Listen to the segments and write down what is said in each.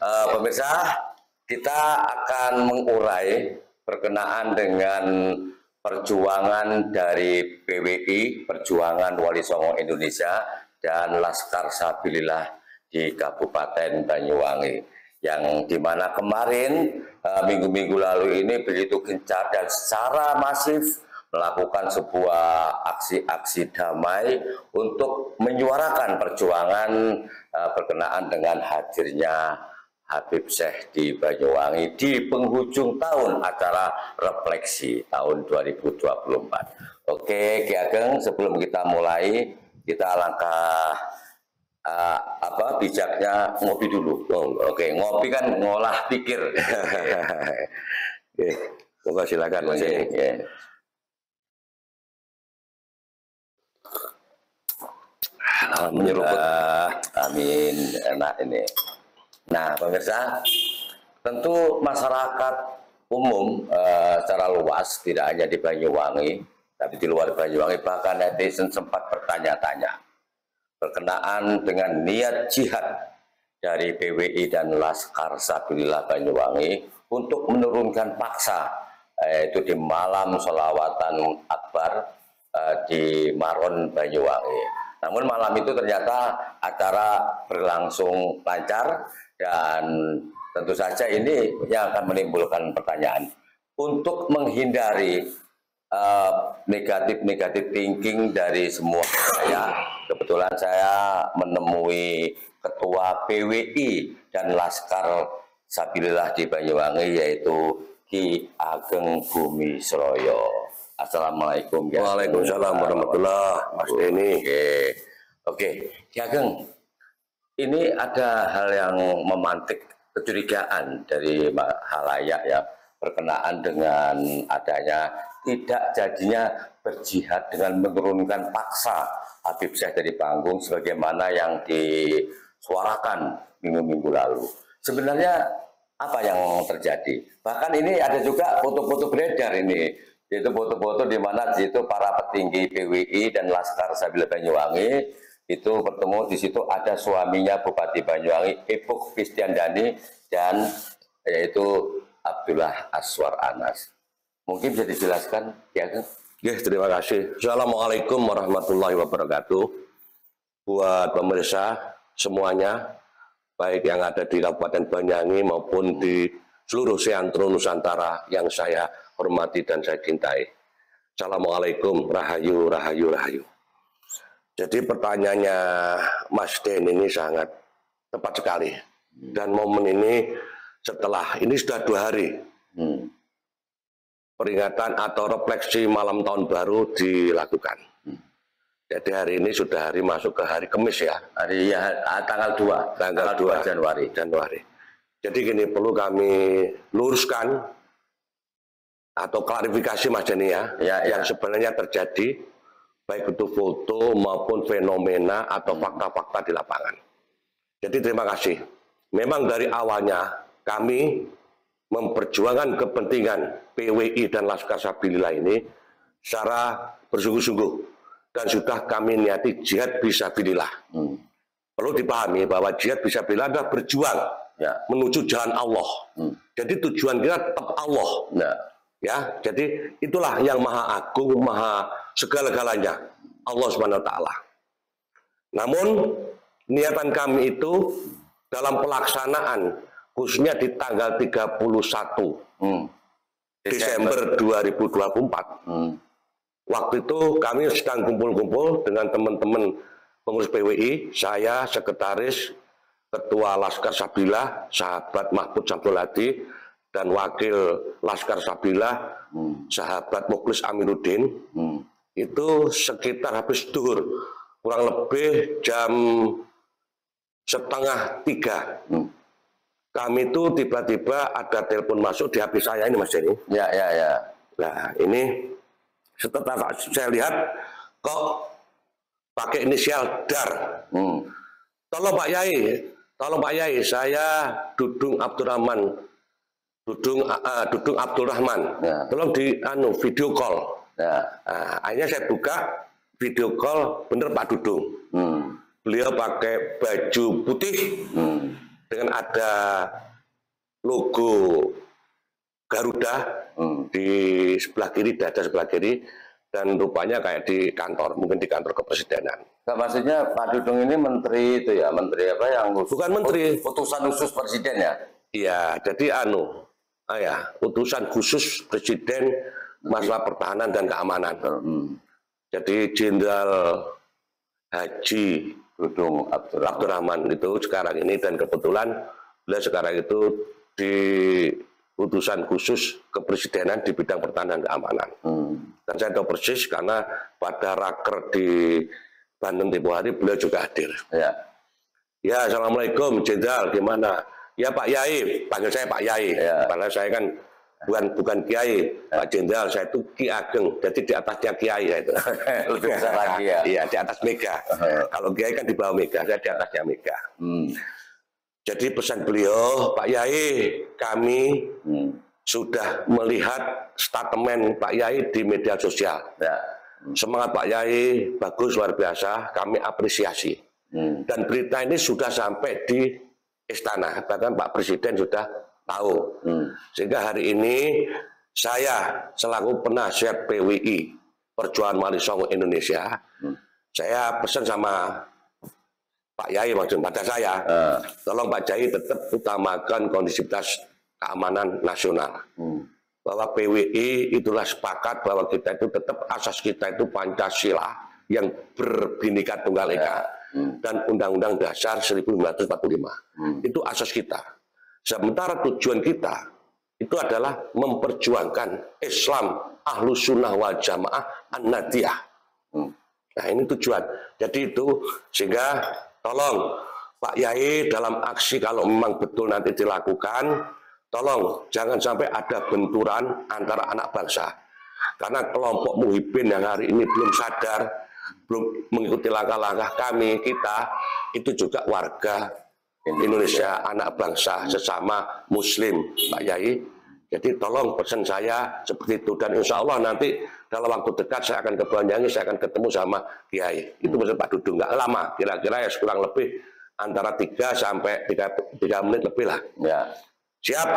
Pemirsa, kita akan mengurai berkenaan dengan perjuangan dari PWI, Perjuangan Wali Songo Indonesia, dan Laskar Sabilillah di Kabupaten Banyuwangi, yang dimana kemarin minggu-minggu lalu ini begitu gencar dan secara masif melakukan sebuah aksi-aksi damai untuk menyuarakan perjuangan berkenaan dengan hadirnya Habib Syekh di Banyuwangi di penghujung tahun acara refleksi tahun 2024. Oke, Ki Ageng, sebelum kita mulai, kita alangkah bijaknya ngopi dulu. Oke, ngopi kan ngolah pikir. Oke, silakan Mas. Menyeruput. Amin. Enak ini. Nah, pemirsa, tentu masyarakat umum secara luas, tidak hanya di Banyuwangi, tapi di luar Banyuwangi, bahkan netizen sempat bertanya-tanya berkenaan dengan niat jihad dari PWI dan Laskar Sabilillah Banyuwangi untuk menurunkan paksa, yaitu di malam sholawatan akbar di Maron Banyuwangi. Namun malam itu ternyata acara berlangsung lancar, dan tentu saja ini yang akan menimbulkan pertanyaan. Untuk menghindari negatif thinking dari semua kebetulan saya menemui Ketua PWI dan Laskar Sabilillah di Banyuwangi, yaitu Ki Ageng Bumi Sroyo. Assalamualaikum. Waalaikumsalam warahmatullahi wabarakatuh. Oke, Ki Ageng, ini ada hal yang memantik kecurigaan dari halayak ya, berkenaan dengan adanya tidak jadinya berjihad dengan menurunkan paksa Habib Syekh dari panggung sebagaimana yang disuarakan minggu-minggu lalu. Sebenarnya apa yang terjadi? Bahkan ini ada juga foto-foto beredar ini, yaitu foto-foto di mana di situ para petinggi PWI dan Laskar Sabilillah Banyuwangi itu bertemu. Di situ ada suaminya Bupati Banyuwangi, Epuk Kristiandani, dan yaitu Abdullah Aswar Anas. Mungkin bisa dijelaskan, ya kan? Ya, terima kasih. Assalamualaikum warahmatullahi wabarakatuh. Buat pemirsa semuanya, baik yang ada di Kabupaten Banyuwangi maupun di seluruh seantero Nusantara yang saya hormati dan saya cintai. Assalamualaikum, rahayu, rahayu, rahayu. Jadi pertanyaannya Mas Den ini sangat tepat sekali. Dan momen ini setelah ini sudah 2 hari peringatan atau refleksi malam tahun baru dilakukan. Jadi hari ini sudah hari masuk ke hari Kamis ya. Hari tanggal 2. Tanggal 2 Januari. Jadi gini, perlu kami luruskan atau klarifikasi Mas Denny ya, yang sebenarnya terjadi baik itu foto maupun fenomena atau fakta-fakta di lapangan. Jadi terima kasih. Memang dari awalnya kami memperjuangkan kepentingan PWI dan Laskar Sabilillah ini secara bersungguh-sungguh, dan sudah kami niati jihad fisabilillah. Perlu dipahami bahwa jihad fisabilillah adalah berjuang menuju jalan Allah. Jadi tujuan kita tetap Allah. Ya, jadi itulah yang maha agung, maha segala-galanya, Allah SWT. Namun niatan kami itu dalam pelaksanaan, khususnya di tanggal 31 Desember 2024. Waktu itu kami sedang kumpul-kumpul dengan teman-teman pengurus PWI, saya, sekretaris, Ketua Laskar Sabilillah, sahabat Mahfud Samsul Hadi, dan wakil Laskar Sabilillah, sahabat Mukhlis Amiruddin. Itu sekitar habis duhur, kurang lebih jam 2:30. Kami itu tiba-tiba ada telepon masuk di HP saya ini Mas Denny. Nah ini setelah saya lihat kok pakai inisial DAR. Tolong Pak Yai, saya Dudung Abdurrahman. Tolong di video call. Akhirnya saya buka video call, bener Pak Dudung. Beliau pakai baju putih, dengan ada logo Garuda di sebelah kiri, dada sebelah kiri, dan rupanya kayak di kantor, mungkin di kantor kepresidenan. Nah, maksudnya Pak Dudung ini menteri itu ya, menteri apa yang khusus, bukan menteri, utusan khusus presiden ya? Iya, jadi utusan khusus presiden masalah pertahanan dan keamanan. Jadi Jenderal Haji Dudung Abdurrahman itu sekarang ini, dan kebetulan beliau sekarang itu di utusan khusus kepresidenan di bidang pertahanan dan keamanan. Dan saya tahu persis karena pada raker di Banten tempoh hari beliau juga hadir. Ya. Ya, assalamualaikum Jenderal, gimana? Ya Pak Yai, panggil saya Pak Yai. Ya. Padahal saya kan bukan Kiai, Pak Jenderal, saya itu Ki Ageng, jadi di atasnya Kiai saya itu. Lebih besar lagi ya? Iya, di atas Mega. Kalau Kiai kan di bawah Mega, saya di atasnya Mega. Jadi pesan beliau, Pak Yai, kami sudah melihat statement Pak Yai di media sosial. Ya. Semangat Pak Yai, bagus, luar biasa, kami apresiasi. Dan berita ini sudah sampai di istana, bahkan Pak Presiden sudah tahu. Sehingga hari ini saya selaku penasihat PWI Perjuangan Wali Songo Indonesia, saya pesan sama Pak Yai, maksud pada saya, tolong Pak Yai tetap utamakan kondisivitas keamanan nasional. Bahwa PWI itulah sepakat bahwa kita itu tetap asas kita itu Pancasila yang berbhinneka tunggal ika dan Undang-Undang Dasar 1945. Itu asas kita. Sementara tujuan kita itu adalah memperjuangkan Islam Ahlus Sunnah wal Jamaah An-Nadiyah. Nah, ini tujuan. Jadi itu sehingga tolong Pak Yai dalam aksi kalau memang betul nanti dilakukan, tolong jangan sampai ada benturan antara anak bangsa. Karena kelompok muhibin yang hari ini belum sadar, belum mengikuti langkah-langkah kami, kita itu juga warga Indonesia, anak bangsa sesama Muslim, Pak Yai. Jadi tolong pesan saya seperti itu, dan insya Allah nanti dalam waktu dekat saya akan ke Banyuwangi, saya akan ketemu sama Kiai. Itu pesan Pak Dudung, nggak lama, kira-kira ya kurang lebih antara 3 sampai 3 menit lebih lah. Ya. Siap.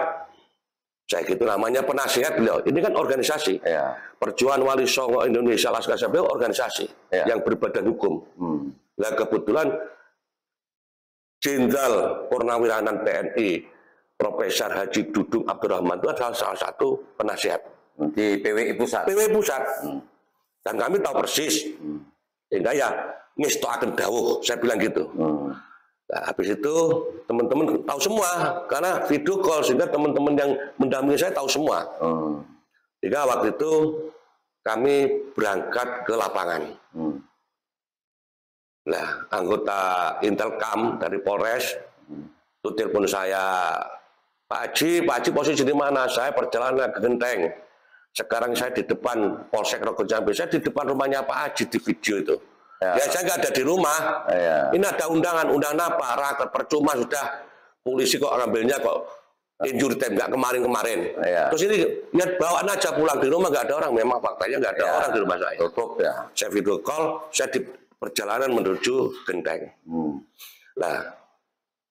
Saya gitu, namanya penasihat beliau. Ini kan organisasi. Ya. Perjuangan Wali Songo Indonesia Laskar beliau organisasi yang berbadan hukum. Nah kebetulan Jenderal Purnawirawan TNI Profesor Haji Dudung Abdurrahman itu adalah salah satu penasihat di PWI Pusat. PWI Pusat. Dan kami tahu persis. Sehingga ya ngestoaken dawuh, saya bilang gitu. Nah, habis itu teman-teman tahu semua karena video call, sehingga teman-teman yang mendampingi saya tahu semua. Sehingga waktu itu kami berangkat ke lapangan. Nah, anggota Intelkam dari Polres itu telepon saya, Pak Haji posisi di mana? Saya perjalanan ke Genteng. Sekarang saya di depan Polsek Rogo Jambi, saya di depan rumahnya Pak Haji di video itu. Ya, saya nggak ada di rumah. Ini ada undangan apa? Raker percuma sudah, polisi kok ngambilnya kok injury time, nggak kemarin-kemarin. Terus ini ya bawaan aja pulang, di rumah nggak ada orang. Memang faktanya nggak ada orang di rumah saya. Tutup ya. Saya video call, saya di perjalanan menuju Genteng. Nah,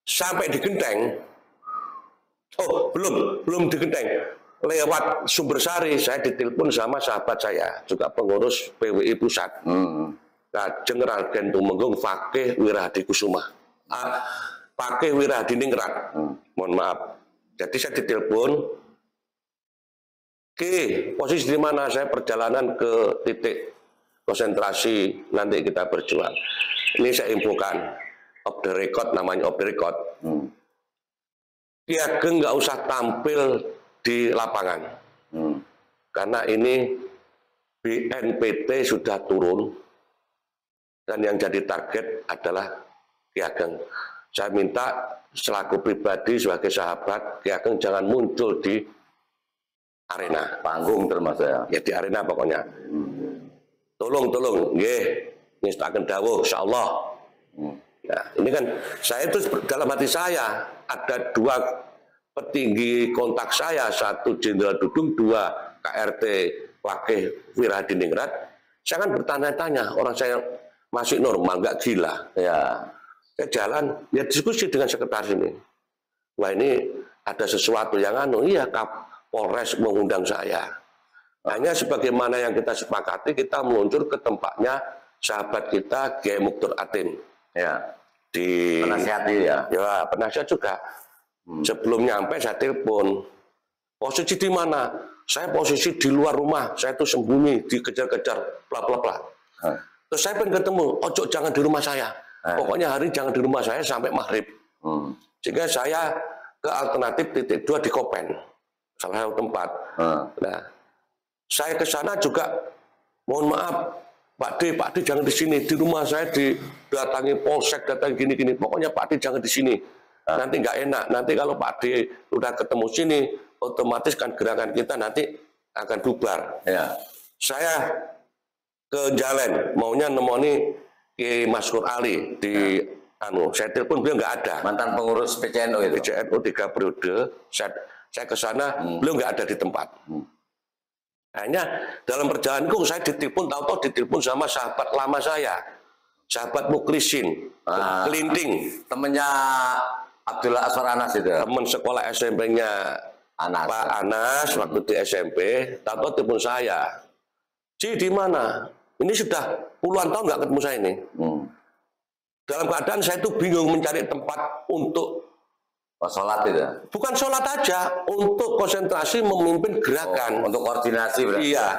sampai di Genteng, belum di Genteng. Lewat Sumbersari, saya ditelepon sama sahabat saya, juga pengurus PWI Pusat. Kajeng Raden Tumenggung Fakih Wirahadi Kusuma. Fakih Wirahadi Ningrat. Mohon maaf. Jadi saya ditelepon, posisi di mana? Saya perjalanan ke titik konsentrasi, nanti kita berjuang. Ini saya infokan, off the record, namanya off the record. Ki Ageng nggak usah tampil di lapangan, karena ini BNPT sudah turun, dan yang jadi target adalah Ki Ageng. Saya minta selaku pribadi sebagai sahabat, Ki Ageng jangan muncul di arena panggung termasuk ya di arena pokoknya. Tolong, nggih, ngestaken dawuh insyaallah. Nah, ini kan saya itu dalam hati saya ada 2 petinggi kontak saya, 1 Jenderal Dudung, 2 KRT Fakih Wirahadi Ningrat. Saya kan bertanya-tanya, orang saya masih normal, nggak gila. Ya, saya jalan, ya diskusi dengan sekretaris ini. wah ini ada sesuatu yang iya Kapolres mengundang saya. Hanya sebagaimana yang kita sepakati, kita meluncur ke tempatnya sahabat kita Kiai Muktur Atin. Ya. Di penasihat ya. Ya, penasihat juga. Sebelum nyampe saya telepon. Posisi di mana? Saya posisi di luar rumah. Saya tuh sembunyi, dikejar-kejar, bla bla bla. Terus saya pengen ketemu, ojo jangan di rumah saya. Pokoknya hari jangan di rumah saya sampai maghrib. Sehingga saya ke alternatif titik 2 di Kopen, salah satu tempat. Nah, saya ke sana juga, mohon maaf, Pak D jangan di sini, di rumah saya didatangi polsek, datangi gini-gini. Pokoknya Pak D jangan di sini, nanti nggak enak. Nanti kalau Pak D udah ketemu sini, otomatis kan gerakan kita nanti akan bubar. Ya. Saya ke Jalen, maunya nemoni Ki Maskur Ali di saya telepon beliau nggak ada. Mantan pengurus PCNU itu. PCNU 3 periode. Saya ke sana, beliau nggak ada di tempat. Hanya dalam perjalananku saya ditelepon, tahu-tahu ditelepon sama sahabat lama saya, sahabat Muklisin, Kelinting, temennya Abdullah Aswar Anas itu. Teman sekolah SMP-nya Pak Anas waktu di SMP, tahu-tahu telepon saya. Ci di mana? Ini sudah puluhan tahun nggak ketemu saya ini. Dalam keadaan saya itu bingung mencari tempat untuk sholat itu. Bukan sholat aja, untuk konsentrasi memimpin gerakan. Untuk koordinasi berarti. Iya.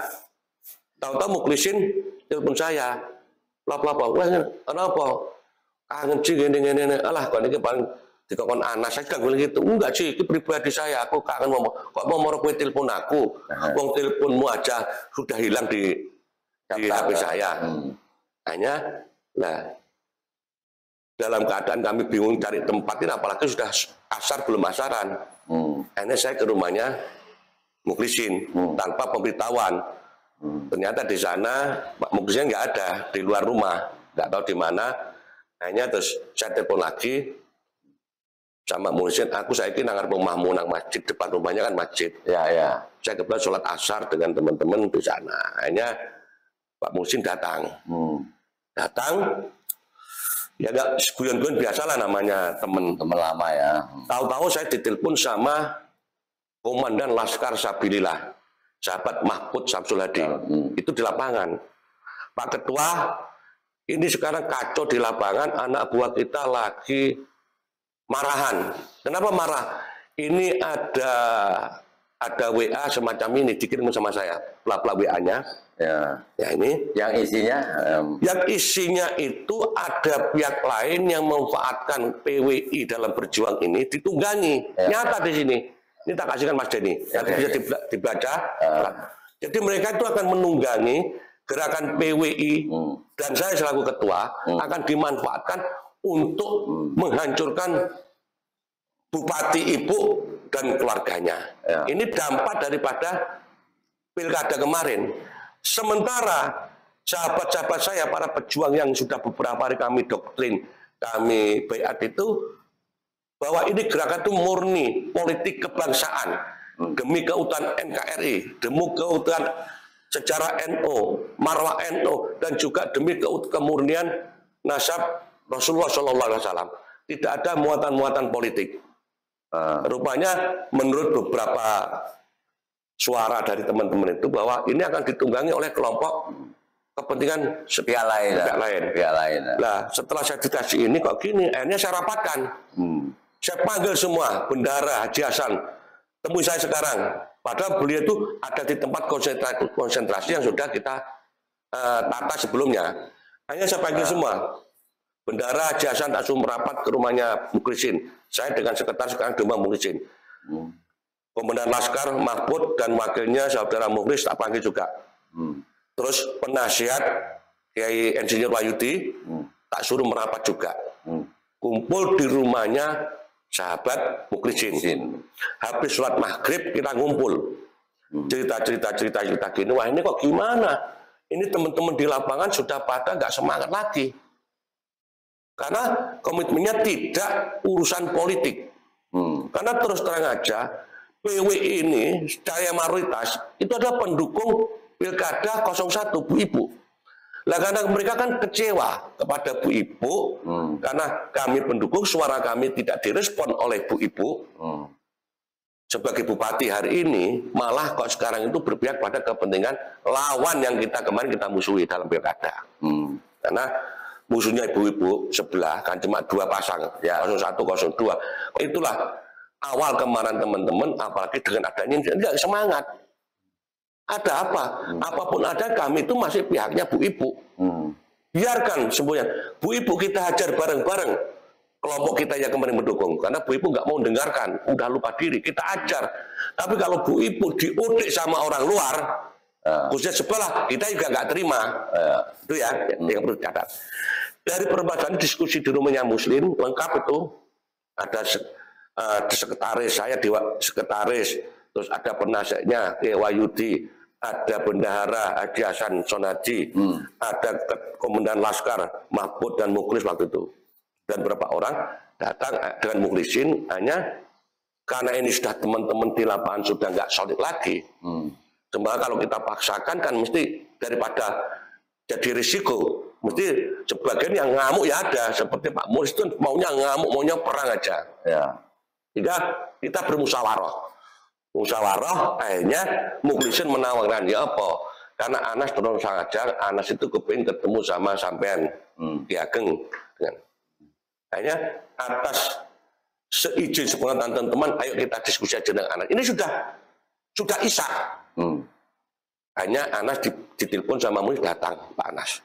Tahu-tahu Muklisin telepon saya. Wah, kenapa? Kangen sih gini. Alah, kok ini paling dikokon Anas. Saya bilang gitu. Enggak sih, itu pribadi saya. Aku kangen kok mau kowe telepon aku. Wong teleponmu aja sudah hilang di HP saya. Hanya, dalam keadaan kami bingung cari tempat ini, apalagi sudah asar belum asaran. Akhirnya saya ke rumahnya Muklisin tanpa pemberitahuan. Ternyata di sana Pak Muklisin nggak ada, di luar rumah, nggak tahu di mana. Akhirnya terus saya telepon lagi sama Muklisin, saya ini nangar pemahmu nang masjid, depan rumahnya kan masjid. Ya. Saya kebetulan sholat asar dengan teman-teman di sana. Akhirnya Pak Muklisin datang. Ya enggak, guyon-guyon biasalah namanya teman-teman lama ya. Tahu-tahu saya ditelepon sama Komandan Laskar Sabilillah, sahabat Mahfud Samsul Hadi. Itu di lapangan. Pak Ketua, ini sekarang kacau di lapangan, anak buah kita lagi marahan. Kenapa marah? Ini ada WA semacam ini dikirim sama saya, bla-bla WA-nya. Ya ini yang isinya itu ada pihak lain yang memanfaatkan PWI dalam berjuang ini ditunggangi. Nyata di sini. Ini tak kasihkan Mas Denny. Nanti bisa dibaca. Jadi mereka itu akan menunggangi gerakan PWI dan saya selaku ketua akan dimanfaatkan untuk menghancurkan Bupati Ibu dan keluarganya. Ini dampak daripada pilkada kemarin. Sementara sahabat-sahabat saya, para pejuang yang sudah beberapa hari kami doktrin, kami bayat itu, bahwa ini gerakan itu murni politik kebangsaan, demi keutuhan NKRI, demi keutuhan sejarah NU, marwah NU, dan juga demi kemurnian nasab Rasulullah SAW. Tidak ada muatan-muatan politik. Rupanya menurut beberapa suara dari teman-teman itu bahwa ini akan ditunggangi oleh kelompok kepentingan pihak lain. Nah, setelah saya dikasih ini kok gini, akhirnya saya rapatkan. Saya panggil semua bendara Haji Hasan, temui saya sekarang. Padahal beliau itu ada di tempat konsentrasi yang sudah kita tata sebelumnya. Hanya saya panggil semua. Bendara Haji Hasan tak suruh merapat ke rumahnya Muklisin. Saya dengan sekretaris sekarang di rumah Muklisin. Komandan Laskar, Mahfud, dan wakilnya saudara Mukhlis tak panggil juga. Terus penasihat Kiai Insinyur Wahyudi tak suruh merapat juga. Kumpul di rumahnya sahabat Mukhlisin. Habis sholat maghrib kita ngumpul. Cerita gini, wah ini kok gimana? Ini teman-teman di lapangan sudah pada nggak semangat lagi. Karena komitmennya tidak urusan politik. Karena terus terang aja, PWI ini secara mayoritas itu adalah pendukung pilkada 01 Bu Ibu. Lah karena mereka kan kecewa kepada Bu Ibu, karena kami pendukung, suara kami tidak direspon oleh Bu Ibu. Sebagai bupati hari ini, malah kok sekarang itu berpihak pada kepentingan lawan yang kemarin kita musuhi dalam pilkada. Karena musuhnya ibu-ibu sebelah kan cuma 2 pasang, ya 01, 02. Itulah awal kemarahan teman-teman, apalagi dengan adanya tidak semangat. Ada apa? Apapun ada, kami itu masih pihaknya Bu Ibu. Biarkan semuanya. Bu Ibu kita hajar bareng-bareng. Kelompok kita yang kemarin mendukung. Karena Bu Ibu nggak mau dengarkan. Udah lupa diri. Kita ajar. Tapi kalau Bu Ibu diudik sama orang luar, khususnya sebelah, kita juga nggak terima. Itu ya, yang perlu dicatat. Dari permasalahan diskusi di rumahnya Muslim, lengkap itu. Ada sekretaris, saya sekretaris. Terus ada penasihatnya Wayudi, ada bendahara Haji Hasan Sonaji, ada komandan Laskar Mahfud dan Mukhlis waktu itu, dan beberapa orang datang dengan Mukhlisin, hanya karena ini sudah teman-teman di lapangan sudah nggak solid lagi. Cuma kalau kita paksakan kan mesti daripada jadi risiko, mesti sebagian yang ngamuk ya ada, seperti Pak Mukhlis itu maunya ngamuk, maunya perang aja. Ya. Sehingga kita bermusyawarah. Musyawarah, akhirnya Mukhlisin menawarkan, ya apa? Karena Anas terus sangat Anas itu kepingin ketemu sama sampean Ki Ageng. Akhirnya atas seizin sepengetahuan teman-teman, ayo kita diskusi aja dengan Anas. Ini sudah isak. Hanya Anas ditelepon sama Mukhlis, datang Pak Anas.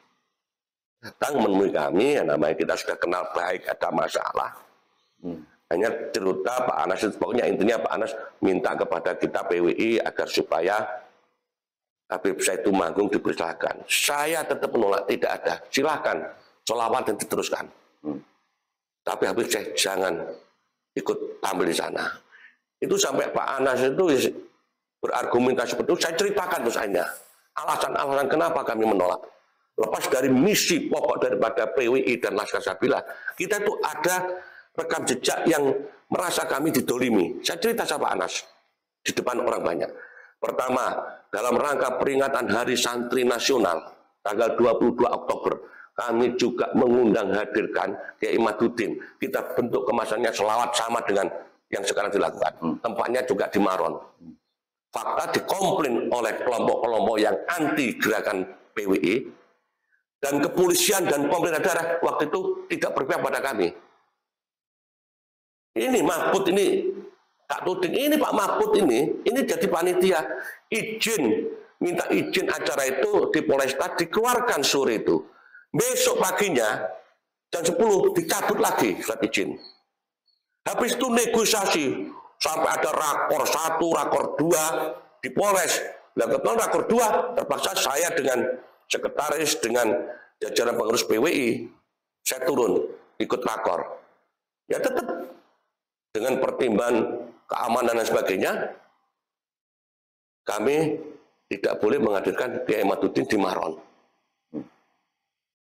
Datang menemui kami, yang namanya kita sudah kenal baik, ada masalah. Hanya cerita Pak Anas, pokoknya intinya Pak Anas minta kepada kita PWI agar supaya Habib Said Tumenggung dipersilakan. Saya tetap menolak, tidak ada. Silakan, sholawat dan diteruskan. Tapi Habib Said jangan ikut tampil di sana. Itu sampai Pak Anas itu berargumentasi seperti itu, saya ceritakan terus hanya alasan-alasan kenapa kami menolak. Lepas dari misi pokok daripada PWI dan Laskar Sabila, kita itu ada rekam jejak yang merasa kami didolimi. Saya cerita sama Anas di depan orang banyak. Pertama, dalam rangka peringatan Hari Santri Nasional tanggal 22 Oktober, kami juga mengundang hadirkan Kiai Maduddin. Kita bentuk kemasannya selawat sama dengan yang sekarang dilakukan. Tempatnya juga di Maron. Fakta dikomplain oleh kelompok-kelompok yang anti gerakan PWI, dan kepolisian dan pemerintah daerah waktu itu tidak berpihak pada kami. Ini Mahfud ini, tak tuding, ini Pak Mahfud ini jadi panitia, minta izin acara itu di Polresta, dikeluarkan sore itu. Besok paginya, jam 10 dicabut lagi surat izin. Habis itu negosiasi, sampai ada rakor 1, rakor 2 di Polres. Nah, kebetulan rakor 2 terpaksa saya dengan sekretaris, dengan jajaran pengurus PWI, saya turun, ikut rakor. Ya tetap dengan pertimbangan keamanan dan sebagainya, kami tidak boleh menghadirkan Kiai Maduddin di Maron.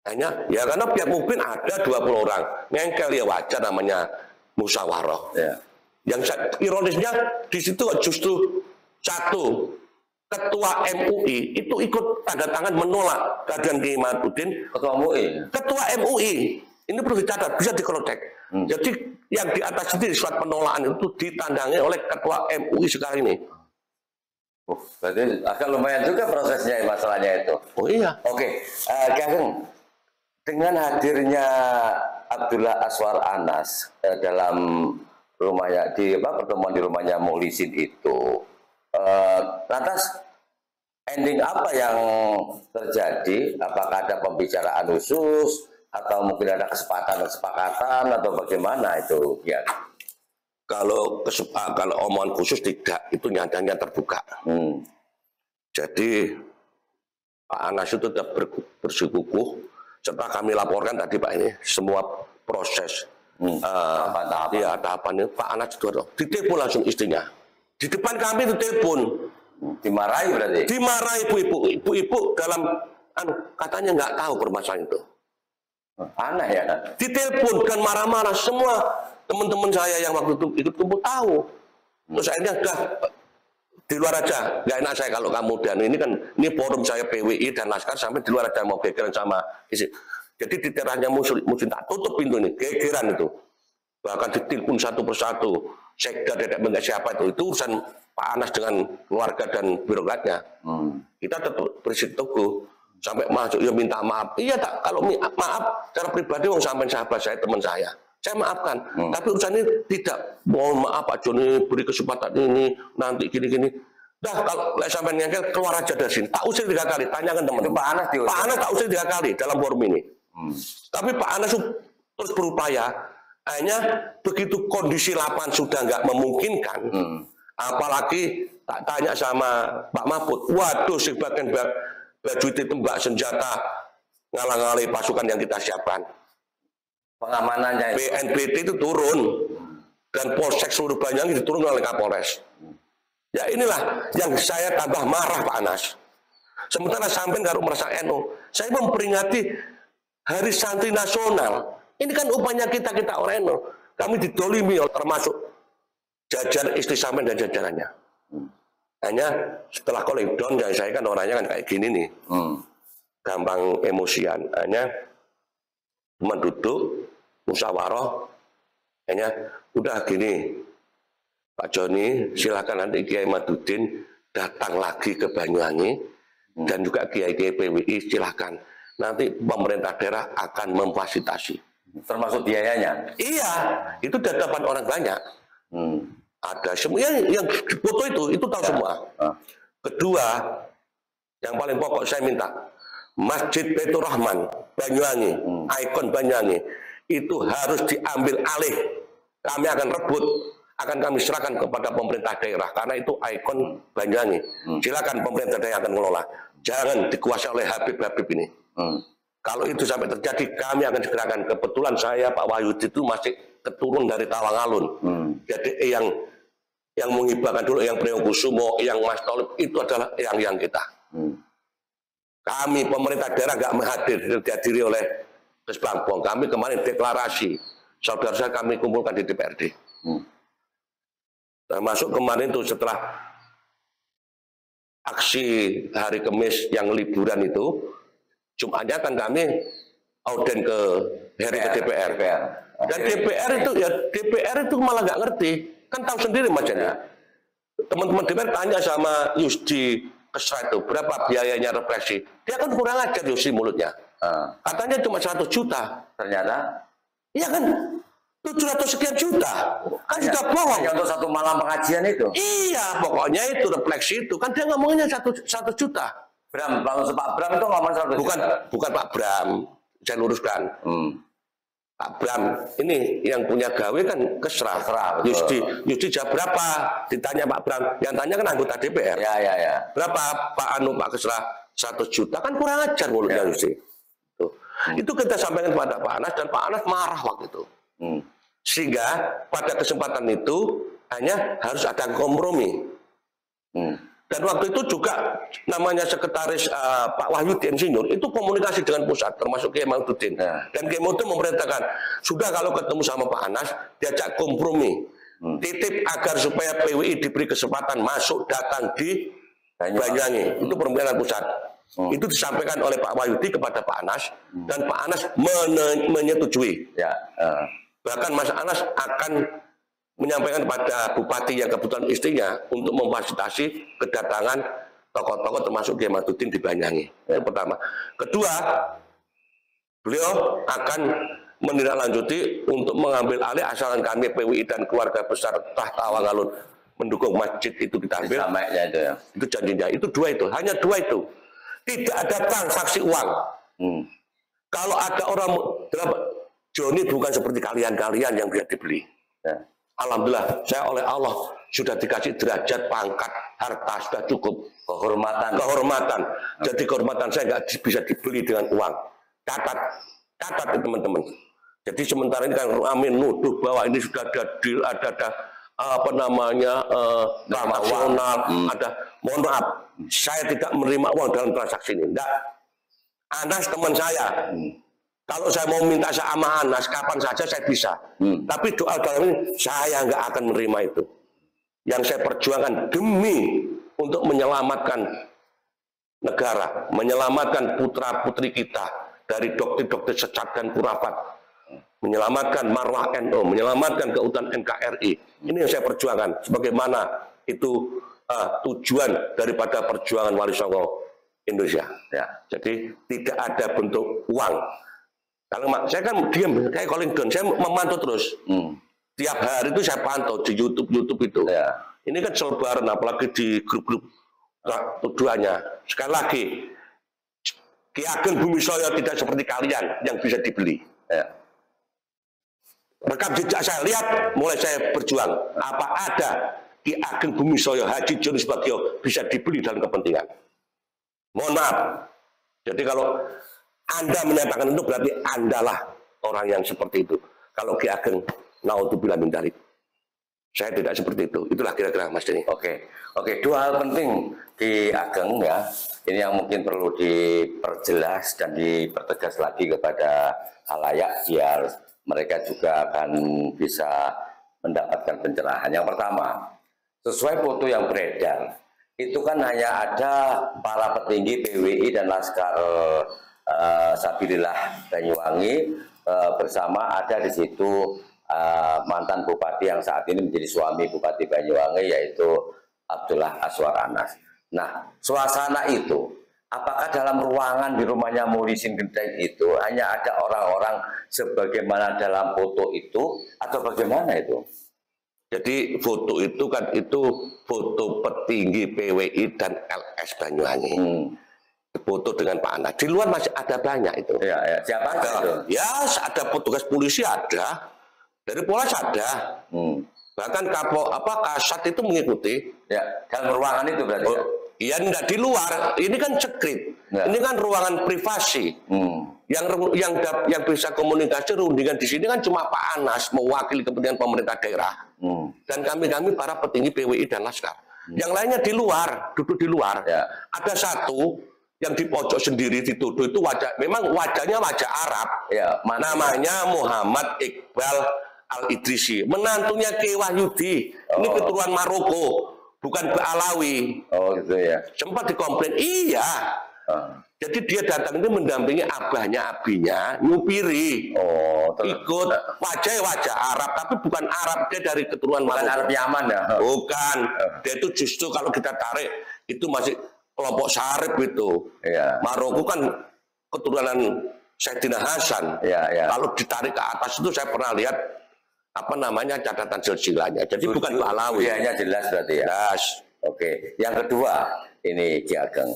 Hanya, ya karena pihak mungkin ada 20 orang, ngengkel ya wajar namanya musyawarah. Ya. Yang ironisnya di situ justru satu ketua MUI itu ikut tanda tangan menolak kehadiran Kiai Maduddin. Ketua MUI. Ketua MUI. Ini perlu dicatat, bisa dikrotek. Jadi yang di atas ini surat penolakan itu ditandangi oleh ketua MUI sekarang ini. Berarti akan lumayan juga prosesnya masalahnya itu. Oh iya. Oke, Kang, dengan hadirnya Abdullah Aswar Anas dalam rumahnya pertemuan di rumahnya Mukhlisin itu, lantas ending apa yang terjadi? Apakah ada pembicaraan khusus atau mungkin ada kesepakatan atau bagaimana itu? Ya. Kalau omongan khusus tidak, itu nyatanya terbuka. Jadi Pak Anas itu tetap bersikukuh, serta kami laporkan tadi Pak ini semua proses tahapan ini. Pak Anas itu ditelepon langsung istrinya di depan kami, ditelepon. Dimarahi berarti? Dimarahi ibu-ibu dalam katanya nggak tahu permasalahan itu. Aneh ya kan? Ditelepon dan marah-marah, semua teman-teman saya yang waktu itu ikut kumpul tahu. Terus akhirnya di luar aja, nggak enak saya kalau kamu dan ini forum saya PWI dan Laskar sampai di luar aja mau gegeran sama isi. Jadi di terasnya musuh tak tutup pintu ini, gegeran itu. Bahkan ditelepon satu persatu, sekda dedek enggak siapa itu urusan Pak Anas dengan keluarga dan birokratnya. Kita tetap bersikuku sampai masuk ya minta maaf. Iya tak, kalau maaf secara pribadi wong sampean sahabat saya, teman saya maafkan. Tapi urusan ini tidak, mohon maaf Pak Joni beri kesempatan ini nanti gini-gini. Dah kalau sampean ngengkel keluar aja dari sini. Tak usir 3 kali, tanyakan teman-teman. Pak Anas tak usir 3 kali dalam forum ini. Tapi Pak Anas terus berupaya. Hanya begitu kondisi lapangan sudah nggak memungkinkan, apalagi tak tanya sama Pak Mahfud, waduh si bagian baju tembak senjata ngalang-ngalai pasukan yang kita siapkan. Pengamanannya BNPT itu turun dan Polsek seluruh Banyuwangi diturun oleh Kapolres. Ya inilah yang saya tambah marah Pak Anas. Sementara sampai kalau merasa NU, saya memperingati Hari Santri Nasional. Ini kan upaya kita orang NU. Kami didolimi termasuk jajar istri sampean dan jajarannya. Hanya setelah calling down, saya kan orangnya kan kayak gini nih. Gampang emosian. Hanya cuma duduk, musyawarah. Hanya udah gini. Pak Joni, silakan nanti Kiai Madudin datang lagi ke Banyuwangi. Dan juga Kiai PWI silakan. Nanti pemerintah daerah akan memfasilitasi. Termasuk biayanya? Iya, itu dadapan orang banyak. Ada semua yang foto itu tahu semua. Kedua, yang paling pokok saya minta, Masjid Baitur Rahman Banyuwangi, ikon Banyuwangi, itu harus diambil alih. Kami akan rebut, akan kami serahkan kepada pemerintah daerah karena itu ikon Banyuwangi. Silakan pemerintah daerah akan mengelola. Jangan dikuasai oleh Habib ini. Kalau itu sampai terjadi, kami akan segerakan. Kebetulan saya, Pak Wahyudi itu masih keturun dari Tawangalun. Jadi yang menghibahkan dulu, yang Priyokusumo, yang Mas Tolib, itu adalah yang kita. Kami, pemerintah daerah, nggak menghadir, dihadiri oleh Gus Bambong. Kami kemarin deklarasi. Saudara saya kami kumpulkan di DPRD. Termasuk kemarin itu setelah aksi hari Kamis yang liburan itu, Jumatnya kan kami auden ke DPR. Dan DPR itu malah nggak ngerti. Kan tahu sendiri macamnya. Teman-teman DPR tanya sama Yusdi Kesra itu, berapa biayanya represi. Dia kan kurang ajar Yusdi mulutnya. Katanya cuma 100 juta. Ternyata? Iya kan? 700 sekian juta. Kan sudah bohong. Hanya untuk 1 malam pengajian itu? Iya, pokoknya itu refleksi itu. Kan dia ngomongnya 100 juta. Bram, langsung Pak Bram itu ngomong 100 juta? Bukan Pak Bram, saya luruskan. Pak Bram, ini yang punya gawe kan Kesra. Yusdi jawab berapa? Ditanya Pak Bram, yang tanya kan anggota DPR. Ya. Berapa Pak Kesra? 100 juta, kan kurang ajar mulutnya Yusdi. Itu kita sampaikan kepada Pak Anas, dan Pak Anas marah waktu itu. Sehingga pada kesempatan itu hanya harus ada kompromi. Dan waktu itu juga namanya sekretaris Pak Wahyudi Insinyur itu komunikasi dengan pusat, termasuk Kiai Madudin. Dan Kiai Madudin memerintahkan, sudah kalau ketemu sama Pak Anas, diajak kompromi. Titip agar supaya PWI diberi kesempatan masuk datang di Banyuwangi. Itu permintaan pusat. Itu disampaikan oleh Pak Wahyudi kepada Pak Anas, dan Pak Anas menyetujui. Bahkan Mas Anas akan menyampaikan kepada bupati yang kebetulan istrinya untuk memfasilitasi kedatangan tokoh-tokoh termasuk Kiai Madudin di Banyuwangi. Yang pertama. Kedua, beliau akan menindaklanjuti untuk mengambil alih asalkan kami PWI dan keluarga besar Tawangalun mendukung masjid itu kita ambil. Itu janjinya. Itu dua itu. Hanya dua itu. Tidak ada transaksi uang. Kalau ada orang, Joni bukan seperti kalian-kalian yang bisa dibeli. Alhamdulillah, saya oleh Allah sudah dikasih derajat, pangkat, harta sudah cukup, kehormatan. Jadi kehormatan saya nggak bisa dibeli dengan uang. Catat teman-teman. Jadi sementara ini kan Amin nuduh bahwa ini sudah ada deal, ada apa namanya transaksional, ada. Mohon maaf, saya tidak menerima uang dalam transaksi ini. Enggak. Anas teman saya. Kalau saya mau minta sama Anas, kapan saja saya bisa. Tapi doa dalam ini, saya nggak akan menerima itu. Yang saya perjuangkan demi untuk menyelamatkan negara, menyelamatkan putra-putri kita dari doktrin-doktrin sesat dan kurafat, menyelamatkan marwah NU, menyelamatkan keutuhan NKRI. Ini yang saya perjuangkan. Sebagaimana itu tujuan daripada perjuangan Wali Songo Indonesia. Ya. Jadi tidak ada bentuk uang. Kalau saya kan diam, kayak calling down, saya memantau terus. Tiap hari itu saya pantau di YouTube itu. Ya. Ini kan selebaran, apalagi di grup-grup tujuannya. Sekali lagi, Ki Ageng Bumisaya tidak seperti kalian yang bisa dibeli. Ya. Rekam jejak saya lihat, mulai saya berjuang. Apa ada Ki Ageng Bumisaya Haji Joni Subagio bisa dibeli dalam kepentingan? Mohon maaf. Jadi kalau Anda menyatakan itu berarti Andalah orang yang seperti itu. Kalau Ki Ageng, naudzubillah min dzalik. Saya tidak seperti itu. Itulah kira-kira Mas Denny. Oke, dua hal penting Ki Ageng ya. Ini yang mungkin perlu diperjelas dan dipertegas lagi kepada khalayak biar mereka juga akan bisa mendapatkan pencerahan. Yang pertama, sesuai foto yang beredar, itu kan hanya ada para petinggi PWI dan Laskar Sabilillah Banyuwangi bersama, ada di situ mantan bupati yang saat ini menjadi suami Bupati Banyuwangi, yaitu Abdullah Aswar Anas. Nah, suasana itu, apakah dalam ruangan di rumahnya Muhlisin Gendeng itu hanya ada orang-orang sebagaimana dalam foto itu, atau bagaimana itu? Jadi foto itu kan foto petinggi PWI dan LS Banyuwangi. Foto dengan Pak Anas. Di luar masih ada banyak itu. Ya. Siapa itu? Ya, ada petugas polisi ada. Dari Polres ada. Bahkan Kasat itu mengikuti. Ya, dalam ruangan itu berarti. Iya, enggak di luar. Ini kan secret. Ya. Ini kan ruangan privasi. Yang bisa komunikasi rundingan di sini kan cuma Pak Anas mewakili kepentingan pemerintah daerah. Dan kami para petinggi PWI dan Laskar. Yang lainnya di luar, duduk di luar. Ya. Ada satu yang di pojok sendiri dituduh itu memang wajahnya wajah Arab. Ya, namanya Muhammad Iqbal Al-Idrisi, menantunya Ki Wahyudi. Ini keturunan Maroko, bukan Alawi. Oh gitu ya. Sempat dikomplain, iya. Jadi dia datang itu mendampingi abinya, nyupiri. Ikut wajah Arab, tapi bukan Arab, dia dari keturunan Maroko. Arab Yaman ya? Bukan. Dia itu justru kalau kita tarik itu masih kelompok Syarif itu. Ya. Maroko kan keturunan Sayyidina Hasan. Ya. Kalau ditarik ke atas itu saya pernah lihat catatan silsilahnya. Jadi bukan Alawi. Hanya jelas berarti ya. Jelas. Oke. Yang kedua, ini Ki Ageng.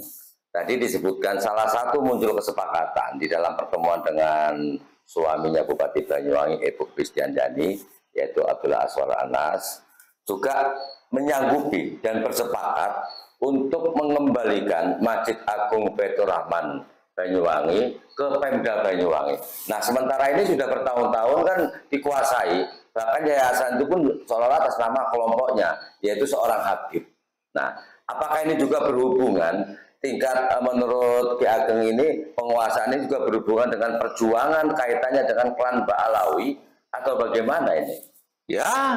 Tadi disebutkan salah satu muncul kesepakatan di dalam pertemuan dengan suaminya Bupati Banyuwangi Ibu Kristianjani, yaitu Abdullah Aswar Anas, juga menyanggupi dan bersepakat untuk mengembalikan Masjid Agung Baitur Rahman Banyuwangi ke Pemda Banyuwangi. Nah, sementara ini sudah bertahun-tahun kan dikuasai, bahkan yayasan itu pun seolah-olah atas nama kelompoknya, yaitu seorang Habib. Nah, apakah ini juga berhubungan tingkat menurut Ki Ageng ini penguasaan ini juga berhubungan dengan perjuangan kaitannya dengan klan Ba'alawi atau bagaimana ini? Ya,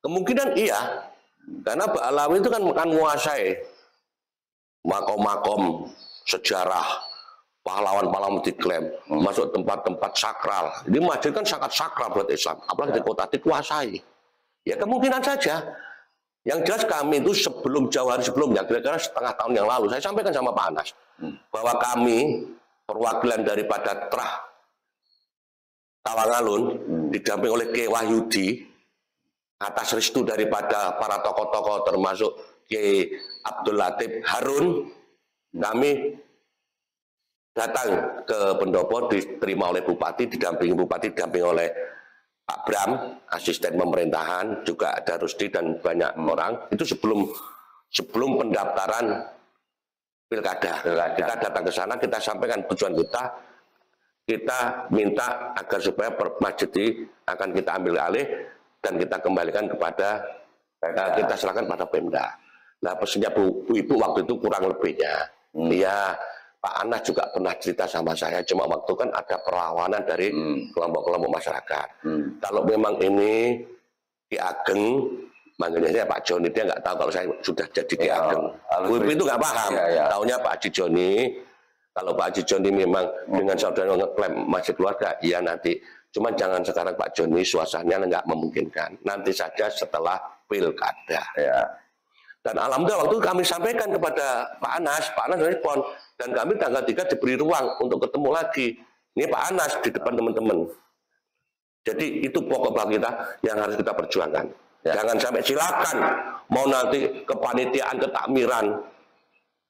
kemungkinan iya. Karena Ba'alawi itu kan menguasai makom-makom sejarah, pahlawan-pahlawan diklaim, masuk tempat-tempat sakral. Jadi masjid kan sangat sakral buat Islam, apalagi di kota dikuasai. Ya kemungkinan saja. Yang jelas kami itu jauh hari sebelumnya, kira-kira setengah tahun yang lalu, saya sampaikan sama Pak Anas, bahwa kami perwakilan daripada Trah Tawangalun, didamping oleh Ki Wahyudi, atas restu daripada para tokoh-tokoh termasuk Ki Abdul Latif Harun, kami datang ke Pendopo, diterima oleh Bupati, didampingi oleh Pak Bram, asisten pemerintahan, juga ada Rusdi dan banyak orang. Itu sebelum pendaftaran pilkada. Kita datang ke sana, kita sampaikan tujuan kita minta agar supaya masjid ini akan kita ambil alih dan kita kembalikan kepada kita serahkan pada Pemda. Nah, pesannya Bu Ibu waktu itu kurang lebihnya. Ya, Pak Anas juga pernah cerita sama saya, cuma waktu kan ada perlawanan dari kelompok-kelompok masyarakat. Kalau memang ini Ki Ageng manggilnya saya Pak Joni, dia nggak tahu kalau saya sudah jadi Ki Ageng. WIP itu nggak paham, taunya Pak Haji Joni. Kalau Pak Haji Joni memang dengan saudara ngeklaim masih keluarga, iya nanti. Cuman jangan sekarang Pak Joni, suasananya nggak memungkinkan. Nanti saja setelah pilkada. Ya. Dan alhamdulillah waktu kami sampaikan kepada Pak Anas respon. Dan kami tanggal 3 diberi ruang untuk ketemu lagi. Ini Pak Anas di depan teman-teman. Jadi itu pokok bagi kita yang harus kita perjuangkan. Ya. Jangan sampai silakan mau nanti kepanitiaan, ketakmiran,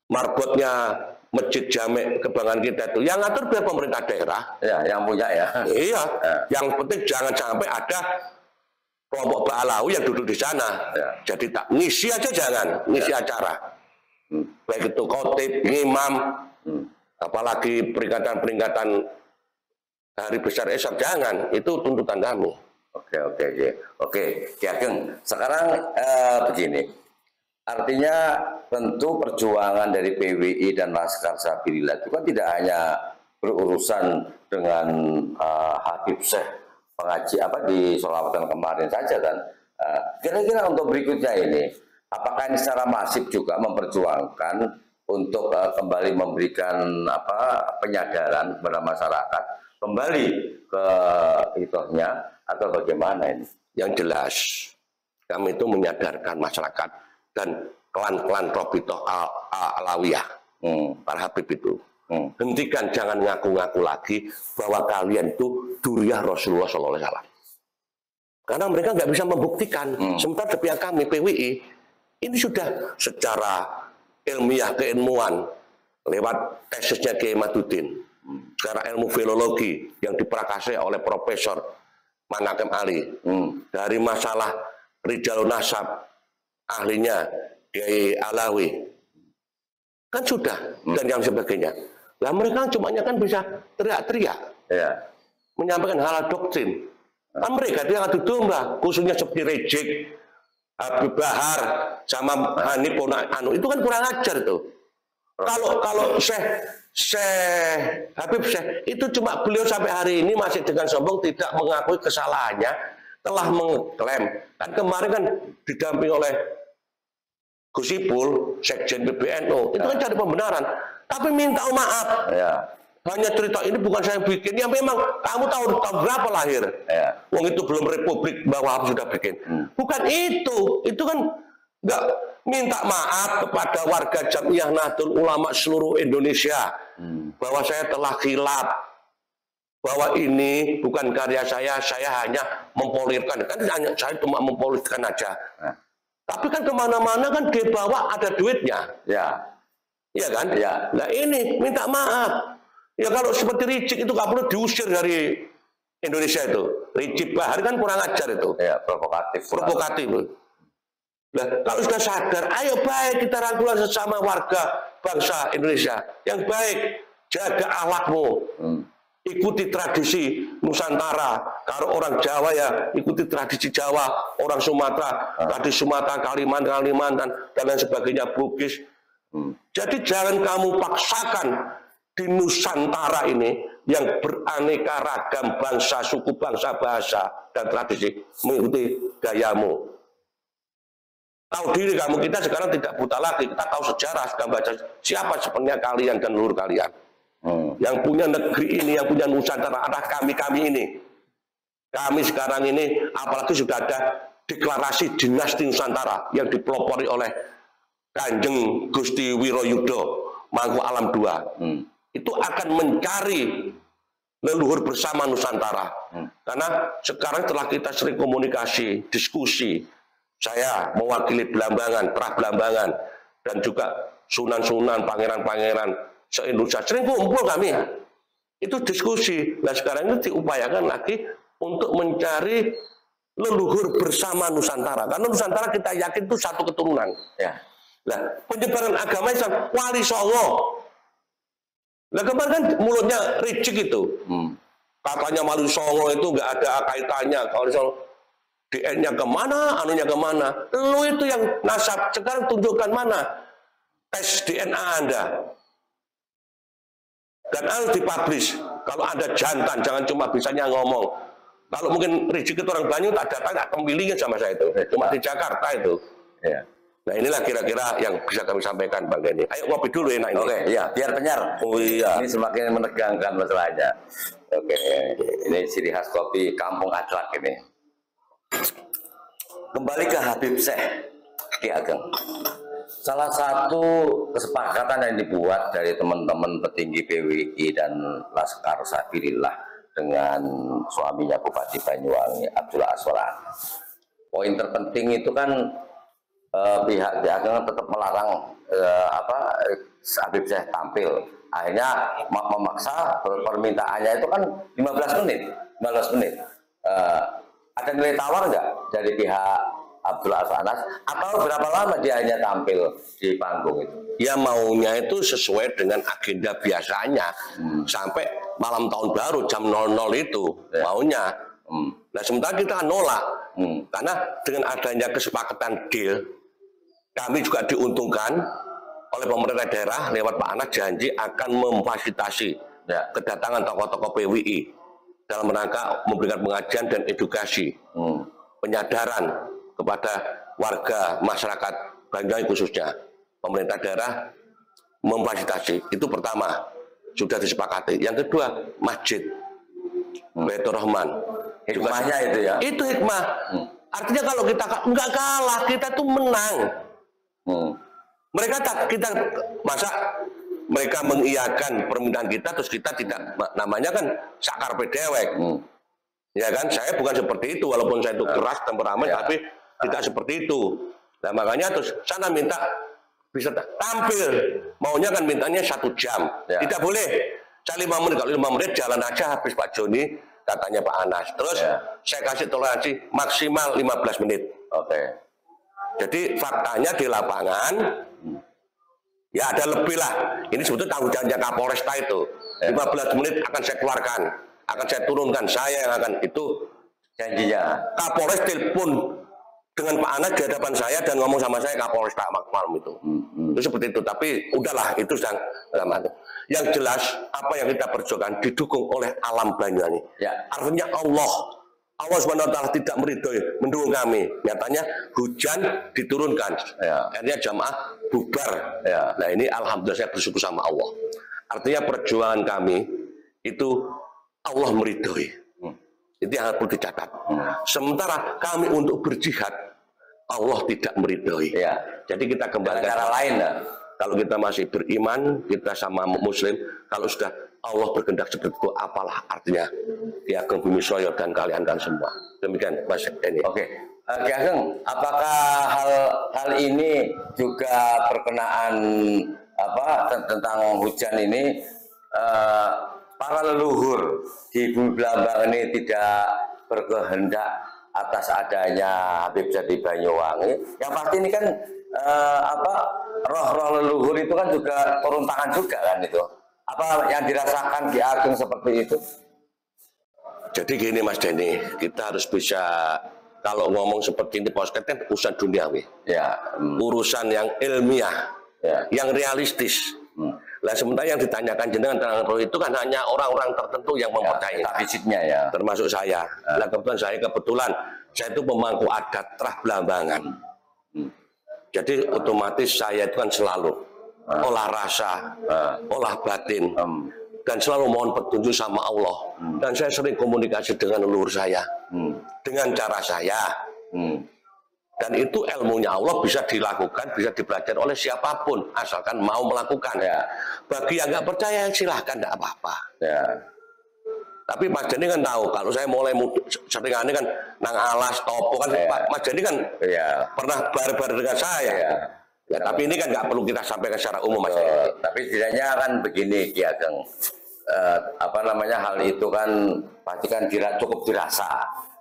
marbotnya Masjid Jamek Kebanggaan kita itu yang ngatur biar pemerintah daerah. Ya, yang punya ya. Iya. Ya. Yang penting jangan sampai ada kelompok Ba'alawi yang duduk di sana. Ya. Jadi tak ngisi aja jangan, ngisi acara. Baik itu khotib, imam, apalagi peringatan-peringatan hari besar Islam, jangan. Itu tuntutan kami. Oke, Ki Ageng. Sekarang begini. Artinya tentu perjuangan dari PWI dan Laskar Sabilillah itu kan tidak hanya berurusan dengan Habib Syekh pengaji di Sholawatan kemarin saja kan. Kira-kira untuk berikutnya ini, apakah ini secara masif juga memperjuangkan untuk kembali memberikan penyadaran kepada masyarakat kembali ke itohnya atau bagaimana ini? Yang jelas kami itu menyadarkan masyarakat dan klan-klan Robitoh Alawiyah, para Habib itu. Hentikan, jangan ngaku-ngaku lagi bahwa kalian itu Duriyah Rasulullah SAW. Karena mereka nggak bisa membuktikan. Sementara pihak kami, PWI, ini sudah secara ilmiah, keilmuan, lewat tesisnya Kiai Maduddin, secara ilmu filologi yang diprakasai oleh Profesor Manakem Ali, dari masalah Rijalun Nasab, ahlinya Kiai Alawi, kan sudah, dan yang sebagainya. Lah mereka cuma kan bisa teriak-teriak, menyampaikan hal doktrin. Kan mereka dia adu domba, khususnya seperti Rejik, Habib Bahar, sama Hanif itu kan kurang ajar tuh. Kalau Syekh Habib Syekh itu cuma beliau sampai hari ini masih dengan sombong tidak mengakui kesalahannya, telah mengklaim. Kan kemarin kan didampingi oleh Gus Ipul, Sekjen PBNU, itu kan cari pembenaran, tapi minta maaf. Hanya cerita ini bukan saya bikin, ya memang kamu tahu berapa lahir. Wong itu belum Republik bahwa sudah bikin. Bukan itu kan nggak minta maaf kepada warga Jamiah Nahdlatul Ulama seluruh Indonesia bahwa saya telah khilaf, bahwa ini bukan karya saya hanya mempolirkan, kan hanya saya cuma mempolirkan aja. Tapi kan kemana-mana kan dibawa ada duitnya, iya kan? Nah ini minta maaf. Ya kalau seperti Ricik itu nggak perlu diusir dari Indonesia itu. Ricik Bahar kan kurang ajar itu. Provokatif. Nah kalau sudah sadar, ayo baik kita rangkulan sesama warga bangsa Indonesia yang baik, jaga akhlakmu. Ikuti tradisi Nusantara. Kalau orang Jawa ya ikuti tradisi Jawa, orang Sumatera, tradisi Sumatera, Kalimantan, dan lain sebagainya, Bugis. Jadi jangan kamu paksakan di Nusantara ini yang beraneka ragam bangsa, suku bangsa, bahasa, dan tradisi mengikuti gayamu. Tahu diri kamu, kita sekarang tidak buta lagi, kita tahu sejarah, sudah baca siapa sebenarnya kalian dan leluhur kalian. Yang punya negeri ini, yang punya Nusantara adalah kami ini. Kami sekarang ini, apalagi sudah ada deklarasi dinasti Nusantara yang dipelopori oleh Kanjeng Gusti Wiroyudo Mangku Alam II. Itu akan mencari leluhur bersama Nusantara. Karena sekarang setelah kita sering komunikasi, diskusi, saya mewakili Belambangan, Terah Belambangan, dan juga sunan-sunan, pangeran-pangeran se-Indonesia, sering kumpul kami, itu diskusi. Nah sekarang itu diupayakan lagi untuk mencari leluhur bersama Nusantara, karena Nusantara kita yakin itu satu keturunan. Nah penyebaran agama Islam, Wali Songo, nah kemarin kan mulutnya Ricik itu, katanya Wali Songo itu nggak ada kaitannya, kalau DNA kemana, anunya kemana, lu itu yang nasab, sekarang tunjukkan mana tes DNA Anda. Dan harus dipublish. Kalau ada jantan, jangan cuma bisanya ngomong. Kalau mungkin rezeki itu orang Banyu tak datang nggak kemilingin sama saya itu. Cuma di Jakarta itu. Ya. Nah inilah kira-kira yang bisa kami sampaikan Bang Denny. Ayo ngopi dulu enak ini. Oke, ya biar penyar. Oh iya. Ini semakin menegangkan masalahnya. Oke, ini ciri khas kopi Kampung Adlak ini. Kembali ke Habib Syekh Ki Ageng. Salah satu kesepakatan yang dibuat dari teman-teman petinggi PWI dan Laskar Sabilillah dengan suaminya Bupati Banyuwangi Abdullah Aswar. Poin terpenting itu kan pihak Ki Ageng tetap melarang Habib Syekh tampil. Akhirnya memaksa permintaannya itu kan 15 menit. Ada nilai tawar nggak dari pihak Abdullah Anas atau berapa lama dia hanya tampil di panggung itu? Ya maunya itu sesuai dengan agenda biasanya sampai malam tahun baru jam 00 itu maunya. Nah sementara kita nolak karena dengan adanya kesepakatan deal kami juga diuntungkan oleh pemerintah daerah lewat Pak Anas janji akan memfasilitasi kedatangan tokoh-tokoh PWI dalam rangka memberikan pengajian dan edukasi, penyadaran kepada warga masyarakat Banyuwangi khususnya. Pemerintah daerah memfasilitasi, itu pertama sudah disepakati. Yang kedua masjid Baitur Rahman. Hikmahnya itu ya? Itu hikmah. Artinya kalau kita nggak kalah, kita tuh menang. Mereka kita masa mereka mengiyakan permintaan kita terus kita tidak, namanya kan sakar pedewek. Ya kan, saya bukan seperti itu walaupun saya itu keras temperamen tapi tidak seperti itu. Nah makanya terus sana minta bisa tampil, maunya kan mintanya 1 jam, tidak boleh. Saya 5 menit, kalau 5 menit jalan aja habis Pak Joni katanya Pak Anas. Terus saya kasih toleransi maksimal 15 menit. Oke. Jadi faktanya di lapangan ya ada lebih lah. Ini sebetulnya tanggung jawabnya Kapolresta itu. 15 menit akan saya keluarkan, akan saya turunkan, saya yang akan itu janjinya. Kapolres telepon dengan Pak Anas di hadapan saya dan ngomong sama saya Kapolresta malam itu. Itu seperti itu. Tapi udahlah itu sedang dalam hati. Yang jelas apa yang kita perjuangkan didukung oleh alam Banyuwangi. Artinya Allah SWT tidak meridhoi mendukung kami. Nyatanya hujan diturunkan. Akhirnya jamaah bubar. Nah ini alhamdulillah saya bersyukur sama Allah. Artinya perjuangan kami itu Allah meridhoi. Itu yang perlu dicatat. Sementara kami untuk berjihad Allah tidak meridhoi. Jadi kita kembali ke cara lain. Kalau kita masih beriman, kita sama Muslim. Kalau sudah Allah berkehendak seperti itu, apalah artinya Ki Ageng Bumi Soyo dan kalian semua. Demikian Mas Denny. Oke, Ki Ageng, apakah hal ini juga berkenaan tentang hujan ini? Para leluhur di Bumi Blambang ini tidak berkehendak atas adanya Habib Syekh di Banyuwangi. Yang pasti ini kan roh-roh leluhur itu kan juga turun tangan juga kan itu. Apa yang dirasakan Ki Ageng seperti itu? Jadi gini Mas Denny, kita harus bisa kalau ngomong seperti ini podcast kan urusan duniawi. Urusan yang ilmiah, yang realistis. Lah sementara yang ditanyakan jenengan tentang roh itu kan hanya orang-orang tertentu yang mempercayai fisiknya termasuk saya. Nah kebetulan saya itu pemangku adat Trah Blambangan. Jadi otomatis saya itu kan selalu olah rasa, olah batin, dan selalu mohon petunjuk sama Allah. Dan saya sering komunikasi dengan leluhur saya, dengan cara saya. Dan itu ilmunya Allah bisa dilakukan, bisa dipelajari oleh siapapun, asalkan mau melakukan. Bagi yang nggak percaya, silahkan, nggak apa-apa. Tapi Mas Denny kan tahu, kalau saya mulai seringannya kan nang alas, topo kan, Mas Denny kan pernah bareng-bareng dengan saya. Tapi ini kan nggak perlu kita sampaikan secara umum, Mas Denny. Tapi setidaknya kan begini, Ki Ageng. Hal itu kan pasti kan cukup dirasa.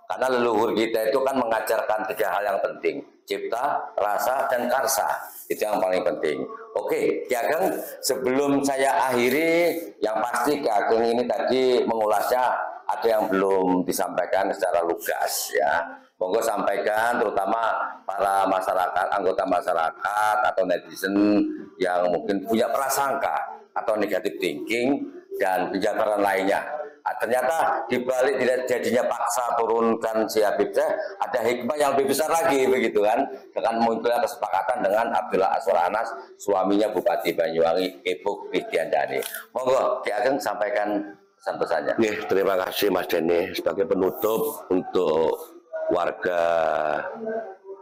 Karena leluhur kita itu kan mengajarkan 3 hal yang penting. Cipta, rasa, dan karsa. Itu yang paling penting. Oke, Ki Ageng, sebelum saya akhiri, yang pasti Ki Ageng ini tadi mengulasnya ada yang belum disampaikan secara lugas ya. Monggo sampaikan terutama para masyarakat, anggota masyarakat atau netizen yang mungkin punya prasangka atau negatif thinking dan penjabaran lainnya. Ternyata dibalik tidak jadinya paksa turunkan si Habib Syekh, ada hikmah yang lebih besar lagi begitu kan, dengan munculnya kesepakatan dengan Abdullah Aswar Anas, suaminya Bupati Banyuwangi Ibu Kristiandani. Monggo Ki Ageng sampaikan pesan-pesannya. Terima kasih Mas Denny. Sebagai penutup untuk warga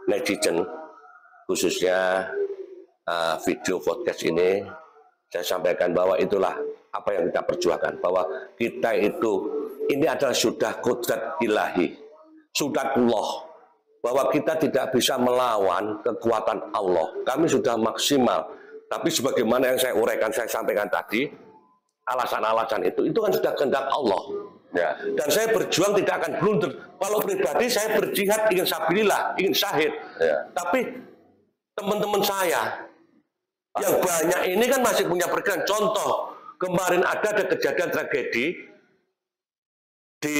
netizen, khususnya video podcast ini, saya sampaikan bahwa itulah apa yang kita perjuangkan, bahwa kita itu ini adalah sudah kodrat ilahi, sudatullah, bahwa kita tidak bisa melawan kekuatan Allah. Kami sudah maksimal, tapi sebagaimana yang saya uraikan, saya sampaikan tadi, alasan-alasan itu kan sudah kehendak Allah. Ya. Dan saya berjuang tidak akan blunder. Kalau pribadi saya berjihad ingin sabilillah, ingin syahid. Ya. Tapi teman-teman saya yang banyak ini kan masih punya perkiraan. Contoh, kemarin ada kejadian tragedi di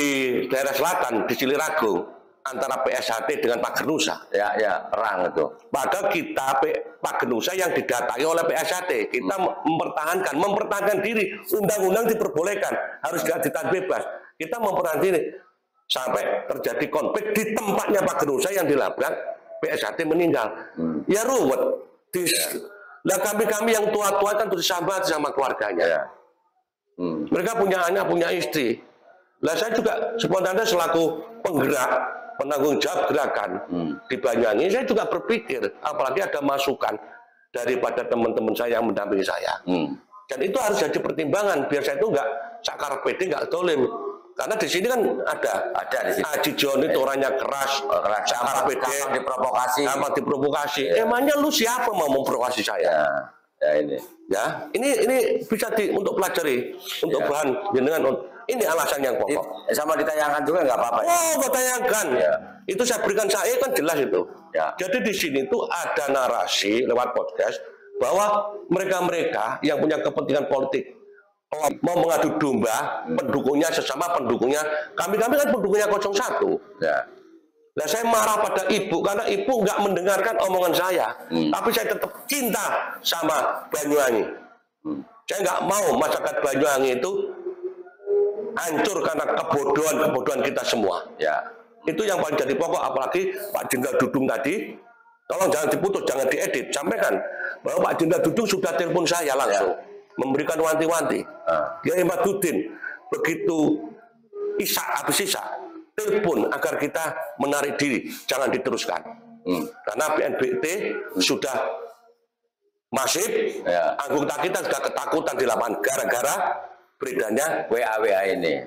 daerah selatan, di Ciliragung, antara PSHT dengan Pak Genusa. Ya, perang itu. Padahal kita, Pak Genusa yang didatangi oleh PSHT, kita mempertahankan diri. Undang-undang diperbolehkan, harus ditahan bebas. Kita mempertahankan diri. Sampai terjadi konflik di tempatnya Pak Genusa yang dilabrak, PSHT meninggal. Ya ruwet. Nah kami yang tua-tua kan terus sahabat sama keluarganya. Ya. Mereka punya anak, punya istri. Lah saya juga spontan selaku penggerak, penanggung jawab gerakan di Banyuwangi, saya juga berpikir, apalagi ada masukan daripada teman-teman saya yang mendampingi saya. Dan itu harus jadi pertimbangan, biar saya itu nggak sakar pede, nggak dolim. Karena di sini kan ada di sini. Haji John itu orangnya keras, sakar pede, diprovokasi. Emangnya lu siapa mau memprovokasi saya? Ini bisa untuk pelajari, untuk bahan jenengan. Ini alasan yang pokok. Sama ditayangkan juga nggak apa-apa. Oh, nggak tayangkan. Ya. Itu saya berikan saya kan jelas itu. Ya. Jadi di sini tuh ada narasi lewat podcast bahwa mereka-mereka yang punya kepentingan politik mau mengadu domba pendukungnya sesama pendukungnya. Kami kan pendukungnya 01. Ya. Nah saya marah pada ibu karena ibu nggak mendengarkan omongan saya. Tapi saya tetap cinta sama Banyuwangi. Saya nggak mau masyarakat Banyuwangi itu hancur karena kebodohan kita semua. Ya. Itu yang paling jadi pokok, apalagi Pak Jenderal Dudung tadi, tolong jangan diputus, jangan diedit, sampaikan bahwa Pak Jenderal Dudung sudah telepon saya langsung, memberikan wanti-wanti. Dia Madudin, begitu habis Isya, telepon agar kita menarik diri, jangan diteruskan. Karena BNPT sudah masif, anggota kita sudah ketakutan di lapangan gara-gara beredarnya WA ini.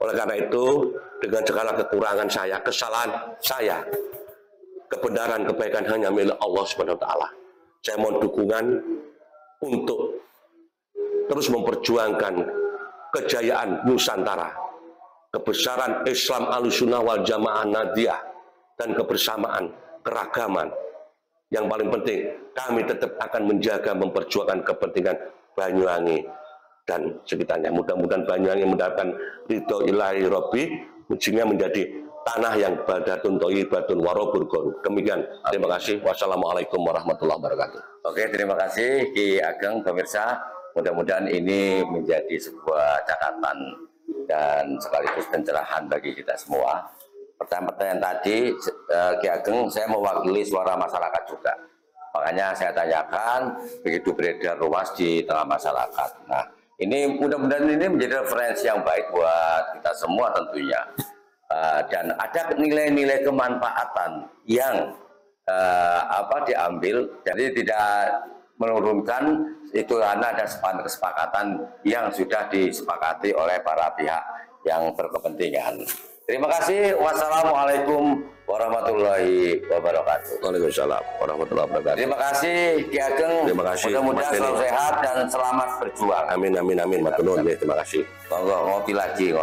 Oleh karena itu, dengan segala kekurangan saya, kesalahan saya, kebenaran kebaikan hanya milik Allah Subhanahu wa taala. Saya mohon dukungan untuk terus memperjuangkan kejayaan Nusantara, kebesaran Islam Ahlussunnah wal Jamaah Nadiyah, dan kebersamaan, keragaman. Yang paling penting, kami tetap akan menjaga, memperjuangkan kepentingan Banyuwangi dan sekitarnya. Mudah-mudahan Banyuwangi mendapatkan ridho ilahi Rabbi, sehingga menjadi tanah yang badatun thayyibatun warabur gharu. Demikian. Terima kasih. Wassalamualaikum warahmatullahi wabarakatuh. Oke, terima kasih Ki Ageng, pemirsa. Mudah-mudahan ini menjadi sebuah catatan dan sekaligus pencerahan bagi kita semua. Pertanyaan tadi, Ki Ageng, saya mewakili suara masyarakat juga. Makanya saya tanyakan, begitu beredar luas di tengah masyarakat. Nah, ini mudah-mudahan ini menjadi referensi yang baik buat kita semua tentunya. Dan ada nilai-nilai kemanfaatan yang diambil, jadi tidak menurunkan itu karena ada kesepakatan yang sudah disepakati oleh para pihak yang berkepentingan. Terima kasih. Wassalamualaikum warahmatullahi wabarakatuh. Waalaikumsalam warahmatullahi wabarakatuh. Terima kasih Ki Ageng. Terima kasih. Mudah-mudahan selalu sehat dan selamat berjuang. Amin amin amin. Matur nuwun. Terima kasih. Monggo ngopi lagi.